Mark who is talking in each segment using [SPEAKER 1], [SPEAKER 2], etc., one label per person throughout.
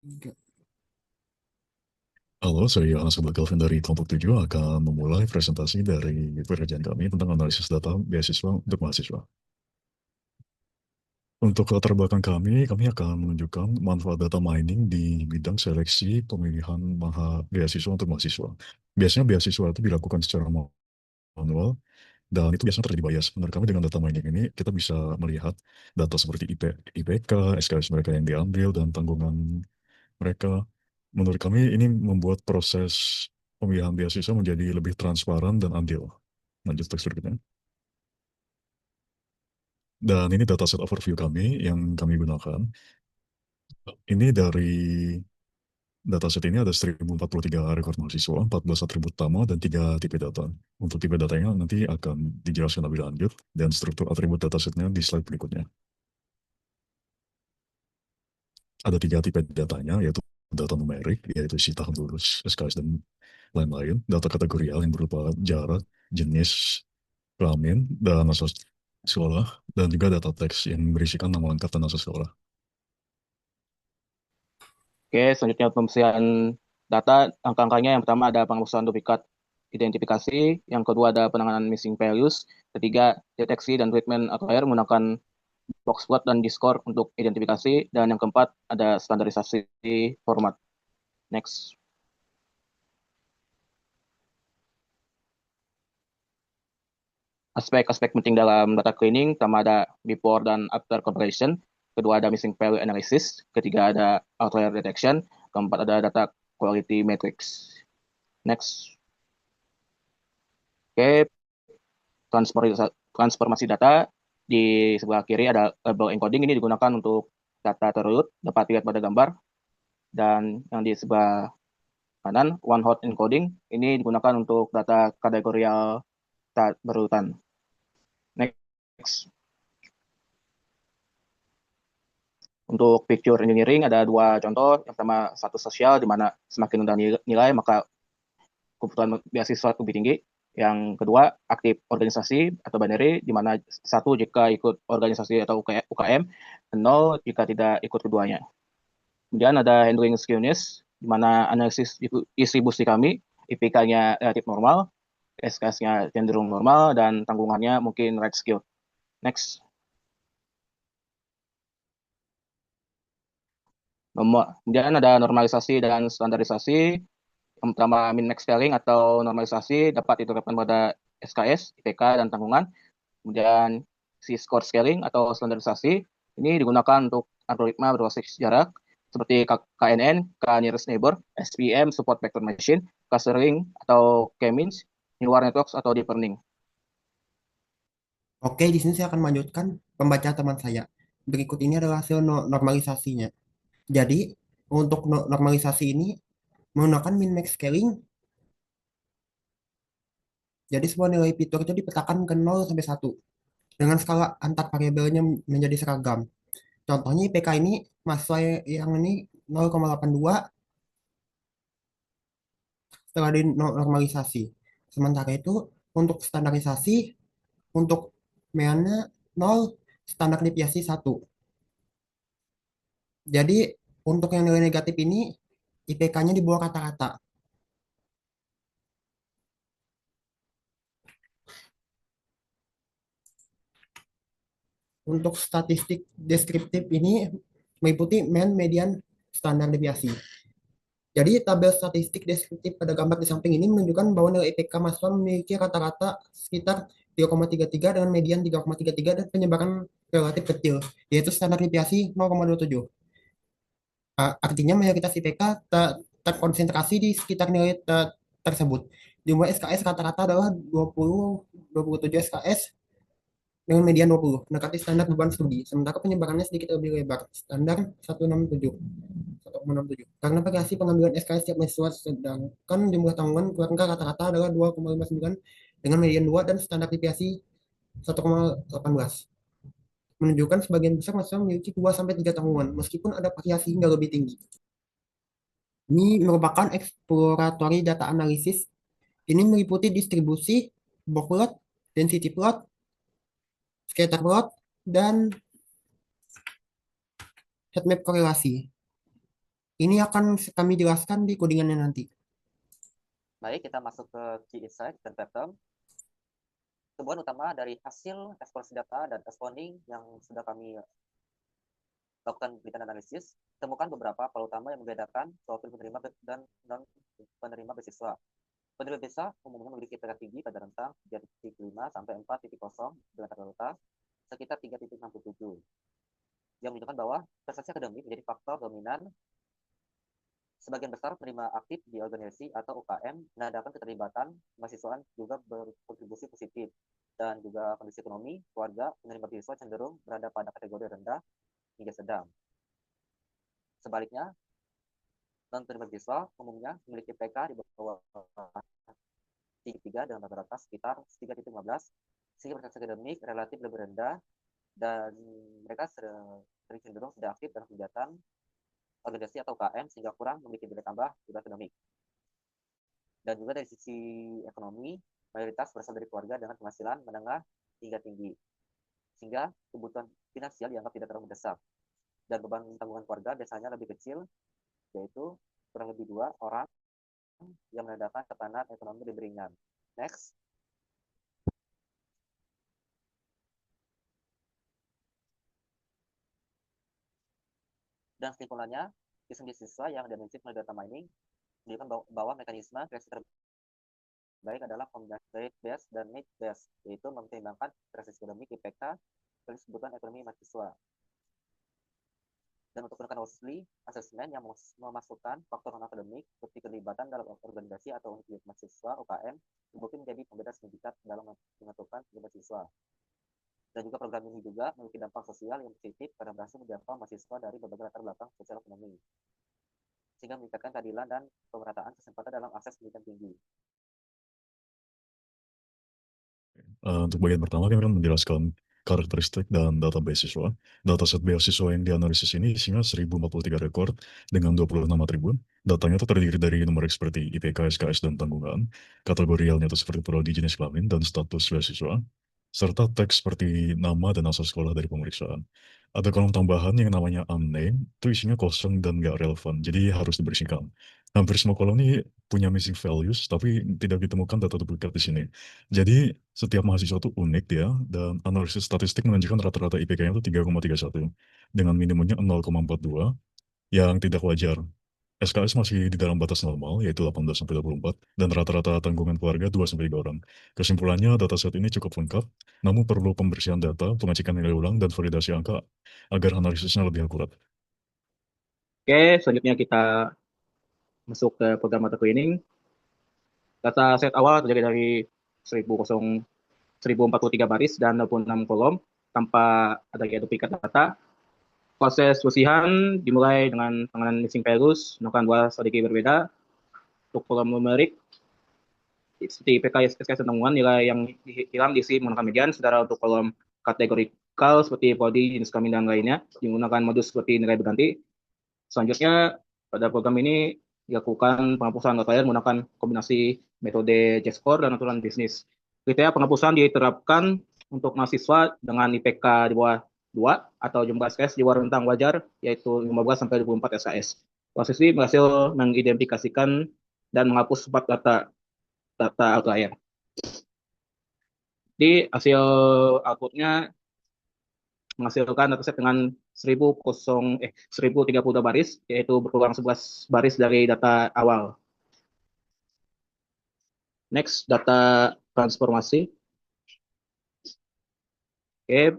[SPEAKER 1] Enggak.
[SPEAKER 2] Halo, saya Nasabah Kelvin dari kelompok 7 akan memulai presentasi dari pekerjaan kami tentang analisis data beasiswa untuk mahasiswa. Untuk latar belakang kami akan menunjukkan manfaat data mining di bidang seleksi pemilihan beasiswa untuk mahasiswa. Biasanya beasiswa itu dilakukan secara manual, dan itu biasanya terjadi bias. Menurut kami dengan data mining ini, kita bisa melihat data seperti IPK, SKS mereka yang diambil, dan tanggungan mereka. Menurut kami ini membuat proses pemilihan beasiswa menjadi lebih transparan dan adil. Lanjut teks berikutnya. Dan ini dataset overview kami yang kami gunakan. Ini dari dataset ini ada 1043 rekor mahasiswa, 14 atribut utama, dan 3 tipe data. Untuk tipe datanya nanti akan dijelaskan lebih lanjut, dan struktur atribut datasetnya di slide berikutnya. Ada 3 tipe datanya, yaitu data numerik, yaitu isi tahun lulus, SKS, dan lain-lain. Data kategorial yang berupa jarak, jenis, kelamin, dan asal sekolah, dan juga data teks yang berisikan nama lengkap dan asal sekolah.
[SPEAKER 1] Oke, selanjutnya pembersihan data. Angka-angkanya yang pertama ada penghapusan duplikat identifikasi, yang kedua ada penanganan missing values, ketiga deteksi dan treatment outlier menggunakan box plot dan Discord untuk identifikasi, dan yang keempat ada standarisasi format. Next. Aspek-aspek penting dalam data cleaning, pertama ada before dan after comparison, kedua ada missing value analysis, ketiga ada outlier detection, keempat ada data quality metrics. Next. Oke, transformasi data di sebelah kiri ada label encoding, ini digunakan untuk data terurut dapat dilihat pada gambar, dan yang di sebelah kanan one hot encoding ini digunakan untuk data kategorial berurutan. Next. Untuk picture engineering ada dua contoh. Yang pertama status sosial, di mana semakin rendah nilai maka kebutuhan beasiswa lebih tinggi. Yang kedua aktif organisasi atau binary, di mana satu jika ikut organisasi atau UKM, nol jika tidak ikut keduanya. Kemudian ada handling skewness, di mana analisis distribusi kami, IPK-nya relatif normal, SKS-nya cenderung normal, dan tanggungannya mungkin right skill. Next. Kemudian ada normalisasi dan standarisasi. Yang pertama min-max scaling atau normalisasi dapat diterapkan pada SKS, IPK, dan tanggungan. Kemudian si score scaling atau standarisasi ini digunakan untuk algoritma berbasis jarak seperti KNN, K-nearest neighbor, SVM, support vector machine, clustering atau K-means, neural networks atau deep learning.
[SPEAKER 3] Oke, di sini saya akan melanjutkan pembaca teman saya. Berikut ini adalah hasil normalisasinya. Jadi, untuk normalisasi ini menggunakan min-max scaling, jadi sebuah nilai fitur itu dipetakan ke 0 sampai 1 dengan skala antar variabelnya menjadi seragam. Contohnya IPK ini, mahasiswa yang ini 0,82 setelah dinormalisasi. Sementara itu, untuk standarisasi, untuk meannya 0, standar deviasi 1. Jadi untuk yang nilai negatif ini IPK-nya di bawah rata-rata. Untuk statistik deskriptif ini meliputi mean, median, standar deviasi. Jadi tabel statistik deskriptif pada gambar di samping ini menunjukkan bahwa nilai IPK mahasiswa memiliki rata-rata sekitar 3,33 dengan median 3,33 dan penyebaran relatif kecil, yaitu standar deviasi 0,27. Artinya mayoritas IPK terkonsentrasi di sekitar nilai tersebut. Jumlah SKS rata-rata adalah 27 SKS dengan median 20, mendekati standar beban studi. Sementara penyebarannya sedikit lebih lebar, standar 167. 1,67. Karena variasi pengambilan SKS setiap mahasiswa, sedangkan jumlah tanggungan keluarga rata-rata adalah 2,59 dengan median 2 dan standar deviasi 1,18. Menunjukkan sebagian besar mahasiswa memiliki 2 sampai 3 tanggungan, meskipun ada variasi hingga lebih tinggi. Ini merupakan exploratory data analysis. Ini meliputi distribusi, box plot, density plot, scatter plot, dan heat map korelasi. Ini akan kami jelaskan di codingannya nanti.
[SPEAKER 4] Baik, kita masuk ke key insight dan pattern. Tujuan utama dari hasil eksplorasi data dan responding yang sudah kami lakukan penelitian analisis, temukan beberapa pola utama yang membedakan profil penerima dan non penerima beasiswa. Penerima beasiswa umumnya memiliki IPK tinggi pada rentang 3.5 sampai 4.0 dengan rata-rata sekitar 3.67, yang menunjukkan bahwa prestasi akademik menjadi faktor dominan. Sebagian besar penerima aktif di organisasi atau UKM menandakan keterlibatan mahasiswaan juga berkontribusi positif, dan juga kondisi ekonomi keluarga penerima beasiswa cenderung berada pada kategori rendah hingga sedang. Sebaliknya, non penerima beasiswa umumnya memiliki IPK di bawah 3 dengan rata-rata sekitar 3.15, sehingga prestasi akademik relatif lebih rendah dan mereka sering cenderung tidak aktif dalam kegiatan organisasi atau UKM sehingga kurang memiliki nilai tambah di akademik. Dan juga dari sisi ekonomi, mayoritas berasal dari keluarga dengan penghasilan menengah hingga tinggi, sehingga kebutuhan finansial dianggap tidak terlalu mendesak. Dan beban tanggungan keluarga biasanya lebih kecil, yaitu kurang lebih 2 orang yang menandakan tekanan ekonomi lebih ringan. Next. Dan kesimpulannya, sistem beasiswa yang dianalisis melalui data mining menunjukkan bahwa mekanisme kreasi terbaik adalah kombinasi rate-based dan need-based, yaitu mempertimbangkan prestasi akademik IPK dari kebutuhan ekonomi mahasiswa. Dan untuk menggunakan Worsley Assessment yang memasukkan faktor non-akademik seperti keterlibatan dalam organisasi atau unit mahasiswa UKM, terbukti menjadi pembeda signifikan dalam menentukan mahasiswa. Dan juga program ini juga memiliki dampak sosial yang positif karena berhasil menjangkau mahasiswa dari berbagai latar belakang sosial ekonomi, sehingga meningkatkan keadilan dan pemerataan kesempatan dalam akses pendidikan tinggi.
[SPEAKER 2] Untuk bagian pertama kami akan menjelaskan karakteristik dan data beasiswa. Dataset beasiswa yang dianalisis ini isinya 1043 rekor dengan 26 atribut. Datanya itu terdiri dari numerik seperti IPK, SKS, dan tanggungan. Kategorialnya itu seperti prodi, jenis kelamin, dan status beasiswa. Serta teks seperti nama dan asal sekolah dari pemeriksaan. Ada kolom tambahan yang namanya unnamed, itu isinya kosong dan nggak relevan, jadi harus dibersihkan. Hampir semua kolom ini punya missing values, tapi tidak ditemukan data duplikat di sini. Jadi setiap mahasiswa itu unik dia, dan analisis statistik menunjukkan rata-rata IPK-nya itu 3,31 dengan minimumnya 0,42 yang tidak wajar. SKS masih di dalam batas normal, yaitu 18-24, dan rata-rata tanggungan keluarga 2-3 orang. Kesimpulannya, dataset ini cukup lengkap, namun perlu pembersihan data, pengecekan nilai ulang, dan validasi angka agar analisisnya lebih akurat.
[SPEAKER 1] Oke, selanjutnya kita masuk ke program mata cleaning. Data set awal terdiri dari 1043 baris dan 26 kolom tanpa adanya duplikat data. Proses bersihan dimulai dengan penanganan missing values menggunakan 2 strategi berbeda. Untuk kolom numerik seperti IPK, SKS, dan tanggungan, nilai yang hilang diisi menggunakan median. Sementara untuk kolom kategorikal seperti prodi, jenis kelamin, dan lainnya menggunakan modus seperti nilai berganti. Selanjutnya, pada program ini dilakukan penghapusan outlier menggunakan kombinasi metode J-score dan aturan bisnis. Kriteria penghapusan diterapkan untuk mahasiswa dengan IPK di bawah 2 atau jumlah SKS di bawah rentang wajar, yaitu 15 sampai 24 SKS. Proses ini berhasil mengidentifikasikan dan menghapus 4 data outlier. Di hasil outputnya menghasilkan dataset dengan 1032 baris, yaitu berkurang 11 baris dari data awal. Next, data transformasi. Oke,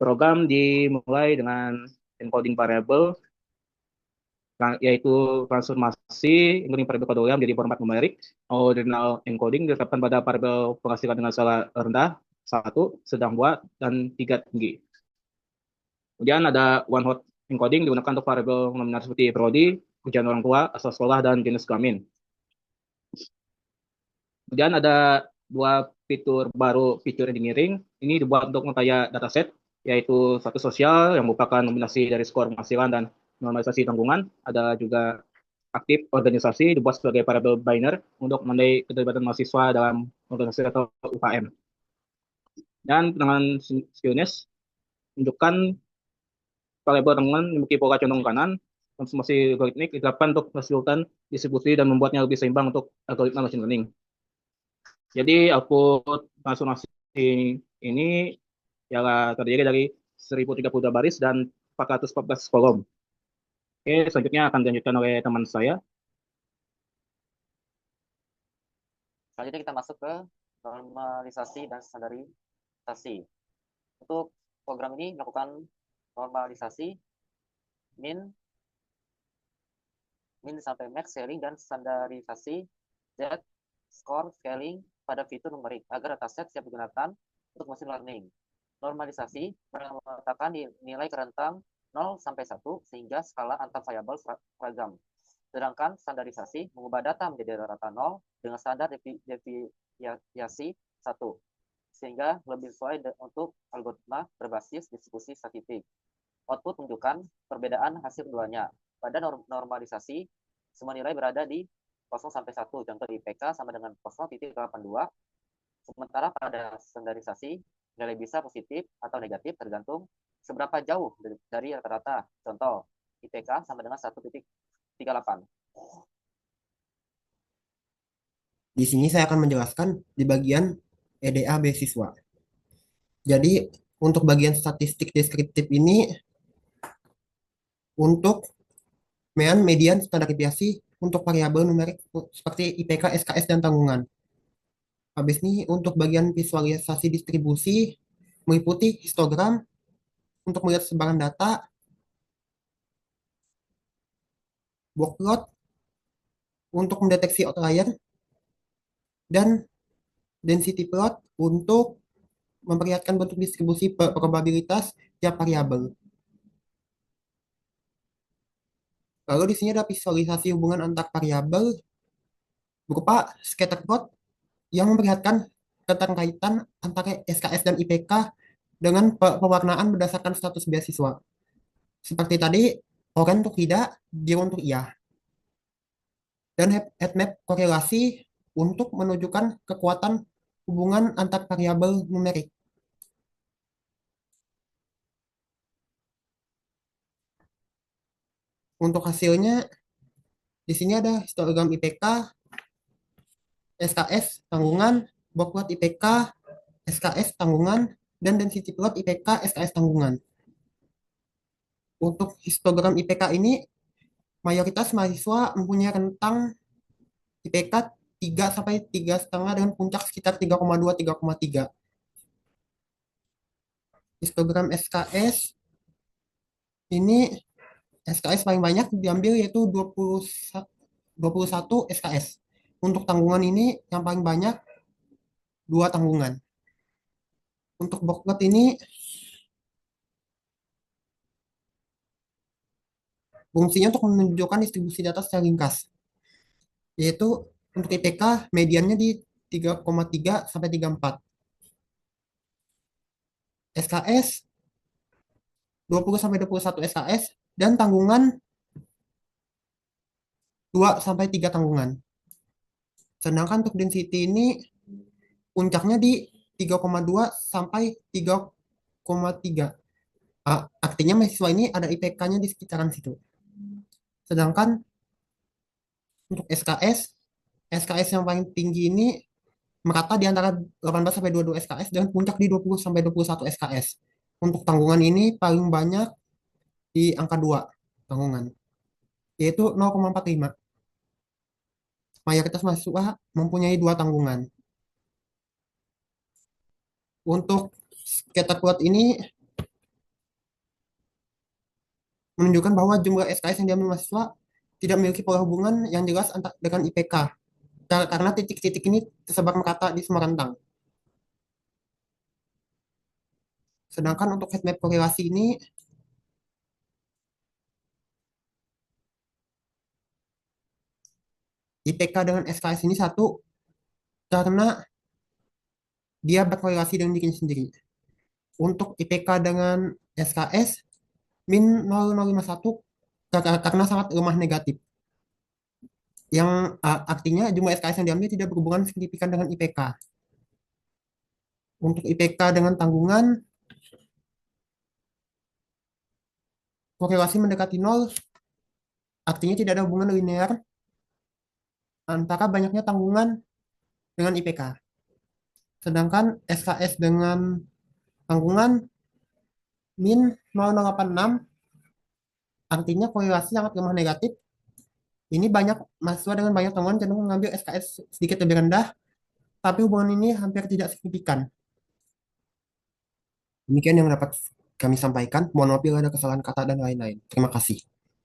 [SPEAKER 1] program dimulai dengan encoding variabel, yaitu transformasi encoding variabel kodologiam menjadi format numerik. Ordinal encoding ditetapkan pada variabel penghasilan dengan skala rendah, 1, sedang 2, dan 3 tinggi. Kemudian ada one hot encoding digunakan untuk variabel nominal seperti prodi, ujian orang tua, asal sekolah, dan jenis kelamin. Kemudian ada 2 fitur baru, feature engineering. Ini dibuat untuk mengkaya dataset, yaitu satu sosial yang merupakan kombinasi dari skor penghasilan dan normalisasi tanggungan. Ada juga aktif organisasi dibuat sebagai variabel binary untuk menandai keterlibatan mahasiswa dalam organisasi atau UKM. Dan penanganan skillness menunjukkan variabel tanggungan memiliki pola condong kanan, transformasi algoritmik diterapkan untuk menghasilkan distribusi dan membuatnya lebih seimbang untuk algoritma machine learning. Jadi output transformasi ini ialah terdiri dari 1032 baris dan 414 kolom. Oke, selanjutnya akan dilanjutkan oleh teman saya.
[SPEAKER 4] Selanjutnya kita masuk ke normalisasi dan standarisasi. Untuk program ini melakukan normalisasi min sampai max scaling dan standarisasi z score scaling pada fitur numerik agar dataset siap digunakan untuk machine learning. Normalisasi meletakkan nilai kerentang 0 sampai 1 sehingga skala antar variabel seragam. Sedangkan standarisasi mengubah data menjadi rata 0 dengan standar deviasi 1 sehingga lebih sesuai untuk algoritma berbasis distribusi statistik. Output menunjukkan perbedaan hasil keduanya. Pada normalisasi, semua nilai berada di 0 sampai 1. Contoh IPK sama dengan 0,82. Sementara pada standarisasi, nilai bisa positif atau negatif tergantung seberapa jauh dari rata-rata. Contoh, IPK sama dengan 1,38.
[SPEAKER 3] Di sini saya akan menjelaskan di bagian EDA beasiswa. Jadi untuk bagian statistik deskriptif ini untuk median, standar deviasi untuk variabel numerik seperti IPK, SKS, dan tanggungan. Habis ini untuk bagian visualisasi distribusi meliputi histogram untuk melihat sebaran data, workload untuk mendeteksi outlier, dan density plot untuk memperlihatkan bentuk distribusi probabilitas tiap variabel. Lalu di sini ada visualisasi hubungan antar variabel berupa scatter plot yang memperlihatkan keterkaitan antara SKS dan IPK dengan pewarnaan berdasarkan status beasiswa. Seperti tadi, oranye untuk tidak, biru untuk iya. Dan heatmap korelasi untuk menunjukkan kekuatan hubungan antar variabel numerik. Untuk hasilnya, di sini ada histogram IPK, SKS tanggungan, workload IPK, SKS tanggungan, dan density plot IPK, SKS tanggungan. Untuk histogram IPK ini, mayoritas mahasiswa mempunyai rentang IPK 3 sampai 3,5 dengan puncak sekitar 3,2 3,3. Histogram SKS ini SKS paling banyak diambil yaitu 21 SKS. Untuk tanggungan ini yang paling banyak 2 tanggungan. Untuk workload ini fungsinya untuk menunjukkan distribusi data secara ringkas. Yaitu untuk IPK mediannya di 3,3 sampai 3,4. SKS 20 sampai 21 SKS dan tanggungan 2 sampai 3 tanggungan. Sedangkan untuk density ini puncaknya di 3,2 sampai 3,3. Artinya mahasiswa ini ada IPK-nya di sekitaran situ. Sedangkan untuk SKS yang paling tinggi ini merata di antara 18 sampai 22 SKS dan puncak di 20 sampai 21 SKS. Untuk tanggungan ini paling banyak di angka 2 tanggungan, yaitu 0,45. Mayoritas mahasiswa mempunyai 2 tanggungan. Untuk scatter plot ini menunjukkan bahwa jumlah SKS yang diambil mahasiswa tidak memiliki pola hubungan yang jelas dengan IPK karena titik-titik ini tersebar merata di semua rentang. Sedangkan untuk heatmap korelasi ini IPK dengan SKS ini satu karena dia berkorelasi dengan dirinya sendiri. Untuk IPK dengan SKS min 0,051 karena sangat lemah negatif. Yang artinya jumlah SKS yang diambil tidak berhubungan signifikan dengan IPK. Untuk IPK dengan tanggungan, korelasi mendekati 0 Artinya tidak ada hubungan linear antara banyaknya tanggungan dengan IPK. Sedangkan SKS dengan tanggungan min 0,86 artinya korelasi sangat lemah negatif. Ini banyak mahasiswa dengan banyak tanggungan cenderung mengambil SKS sedikit lebih rendah, tapi hubungan ini hampir tidak signifikan. Demikian yang dapat kami sampaikan. Mohon maaf bila ada kesalahan kata dan lain-lain. Terima kasih.